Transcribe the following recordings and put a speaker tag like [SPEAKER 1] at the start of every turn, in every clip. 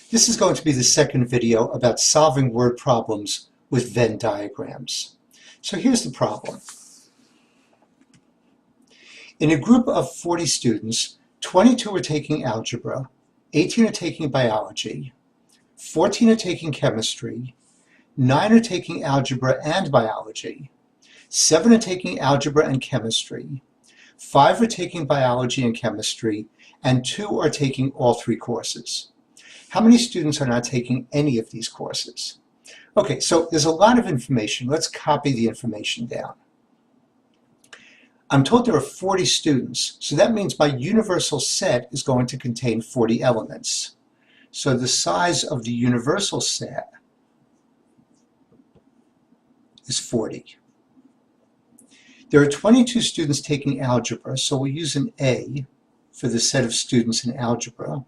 [SPEAKER 1] This is going to be the second video about solving word problems with Venn diagrams. So here's the problem. In a group of 40 students, 22 are taking algebra, 18 are taking biology, 14 are taking chemistry, 9 are taking algebra and biology, 7 are taking algebra and chemistry, 5 are taking biology and chemistry, and 2 are taking all three courses. How many students are not taking any of these courses? Okay, so there's a lot of information. Let's copy the information down. I'm told there are 40 students, so that means my universal set is going to contain 40 elements. So the size of the universal set is 40. There are 22 students taking algebra, so we'll use an A for the set of students in algebra,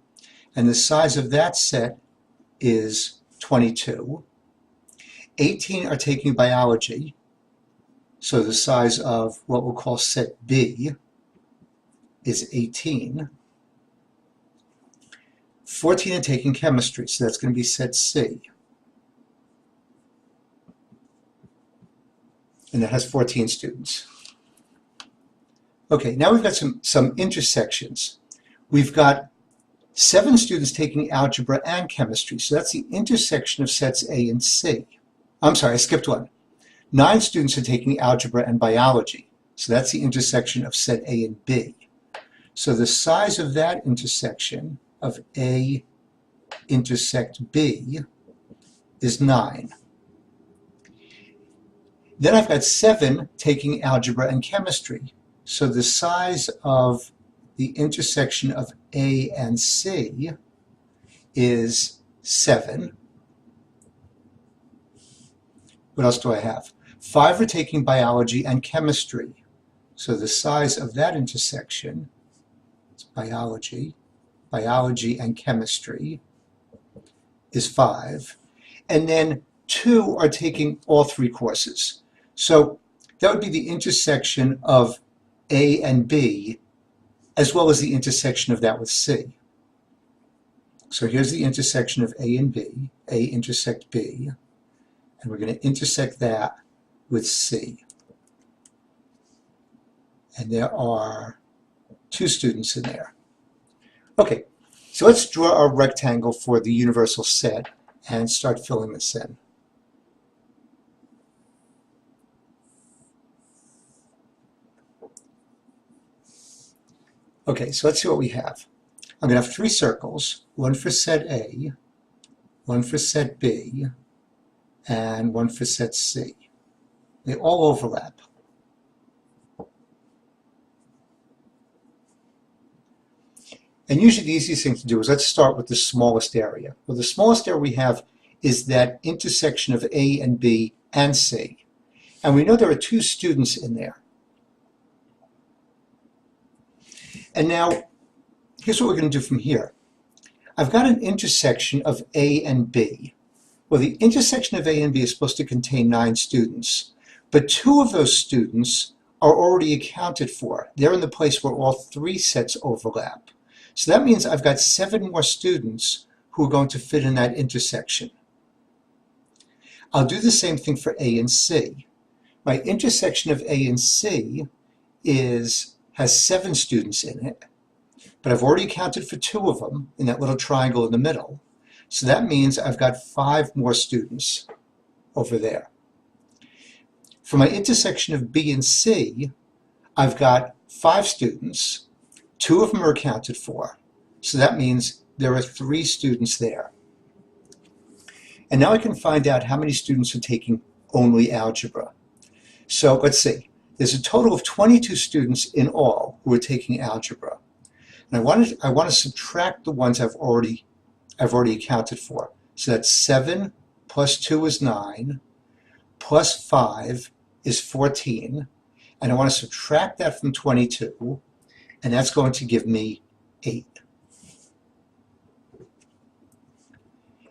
[SPEAKER 1] and the size of that set is 22. 18 are taking biology, so the size of what we'll call set B is 18. 14 are taking chemistry, so that's going to be set C. And that has 14 students. Okay, now we've got some intersections. We've got 7 students taking algebra and chemistry, so that's the intersection of sets A and C. I'm sorry, I skipped one. 9 students are taking algebra and biology, so that's the intersection of set A and B. So the size of that intersection of A intersect B is 9. Then I've got 7 taking algebra and chemistry, so the size of the intersection of A and C is 7. What else do I have? 5 are taking biology and chemistry. So the size of that intersection is biology and chemistry is 5. And then 2 are taking all three courses. So that would be the intersection of A and B, as well as the intersection of that with C. So here's the intersection of A and B, A intersect B, and we're going to intersect that with C. And there are 2 students in there. Okay, so let's draw our rectangle for the universal set and start filling this in. Okay, so let's see what we have. I'm going to have 3 circles, one for set A, one for set B, and one for set C. They all overlap. And usually the easiest thing to do is let's start with the smallest area. Well, the smallest area we have is that intersection of A and B and C. And we know there are 2 students in there. And now, here's what we're going to do from here. I've got an intersection of A and B. Well, the intersection of A and B is supposed to contain 9 students, but 2 of those students are already accounted for. They're in the place where all 3 sets overlap. So that means I've got 7 more students who are going to fit in that intersection. I'll do the same thing for A and C. My intersection of A and C has 7 students in it, but I've already accounted for 2 of them in that little triangle in the middle. So that means I've got 5 more students over there. For my intersection of B and C, I've got 5 students. 2 of them are accounted for. So that means there are 3 students there. And now I can find out how many students are taking only algebra. So let's see. There's a total of 22 students in all who are taking algebra. And I want to subtract the ones I've already accounted for. So that's 7 plus 2 is 9, plus 5 is 14, and I want to subtract that from 22, and that's going to give me 8.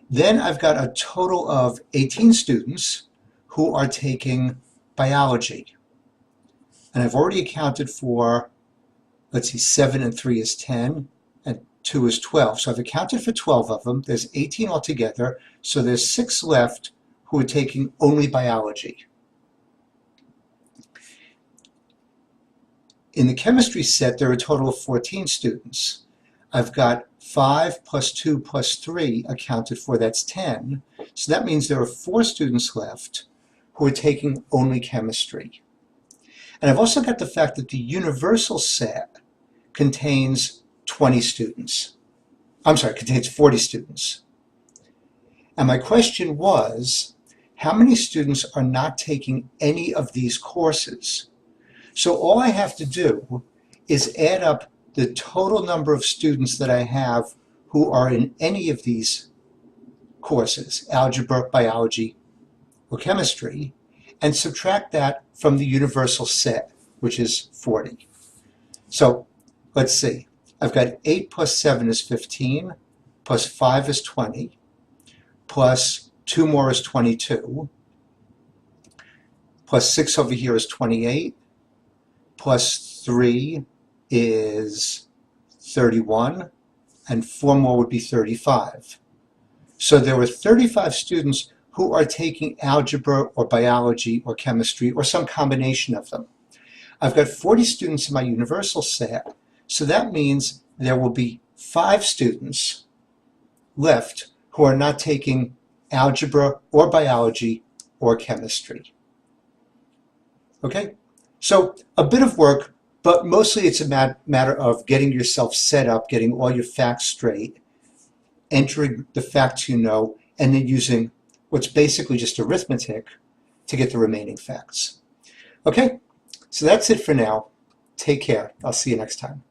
[SPEAKER 1] Then I've got a total of 18 students who are taking biology. And I've already accounted for, let's see, 7 and 3 is 10, and 2 is 12. So I've accounted for 12 of them. There's 18 altogether. So there's 6 left who are taking only biology. In the chemistry set, there are a total of 14 students. I've got 5 plus 2 plus 3 accounted for, that's 10. So that means there are 4 students left who are taking only chemistry. And I've also got the fact that the universal set contains 20 students. I'm sorry, contains 40 students. And my question was, how many students are not taking any of these courses? So all I have to do is add up the total number of students that I have who are in any of these courses, algebra, biology, or chemistry, and subtract that from the universal set, which is 40. So let's see. I've got 8 plus 7 is 15, plus 5 is 20, plus 2 more is 22, plus 6 over here is 28, plus 3 is 31, and 4 more would be 35. So there were 35 students who are taking algebra or biology or chemistry or some combination of them. I've got 40 students in my universal set, so that means there will be 5 students left who are not taking algebra or biology or chemistry. Okay? So a bit of work, but mostly it's a matter of getting yourself set up, getting all your facts straight, entering the facts you know, and then using what's basically just arithmetic to get the remaining facts. Okay? So that's it for now. Take care. I'll see you next time.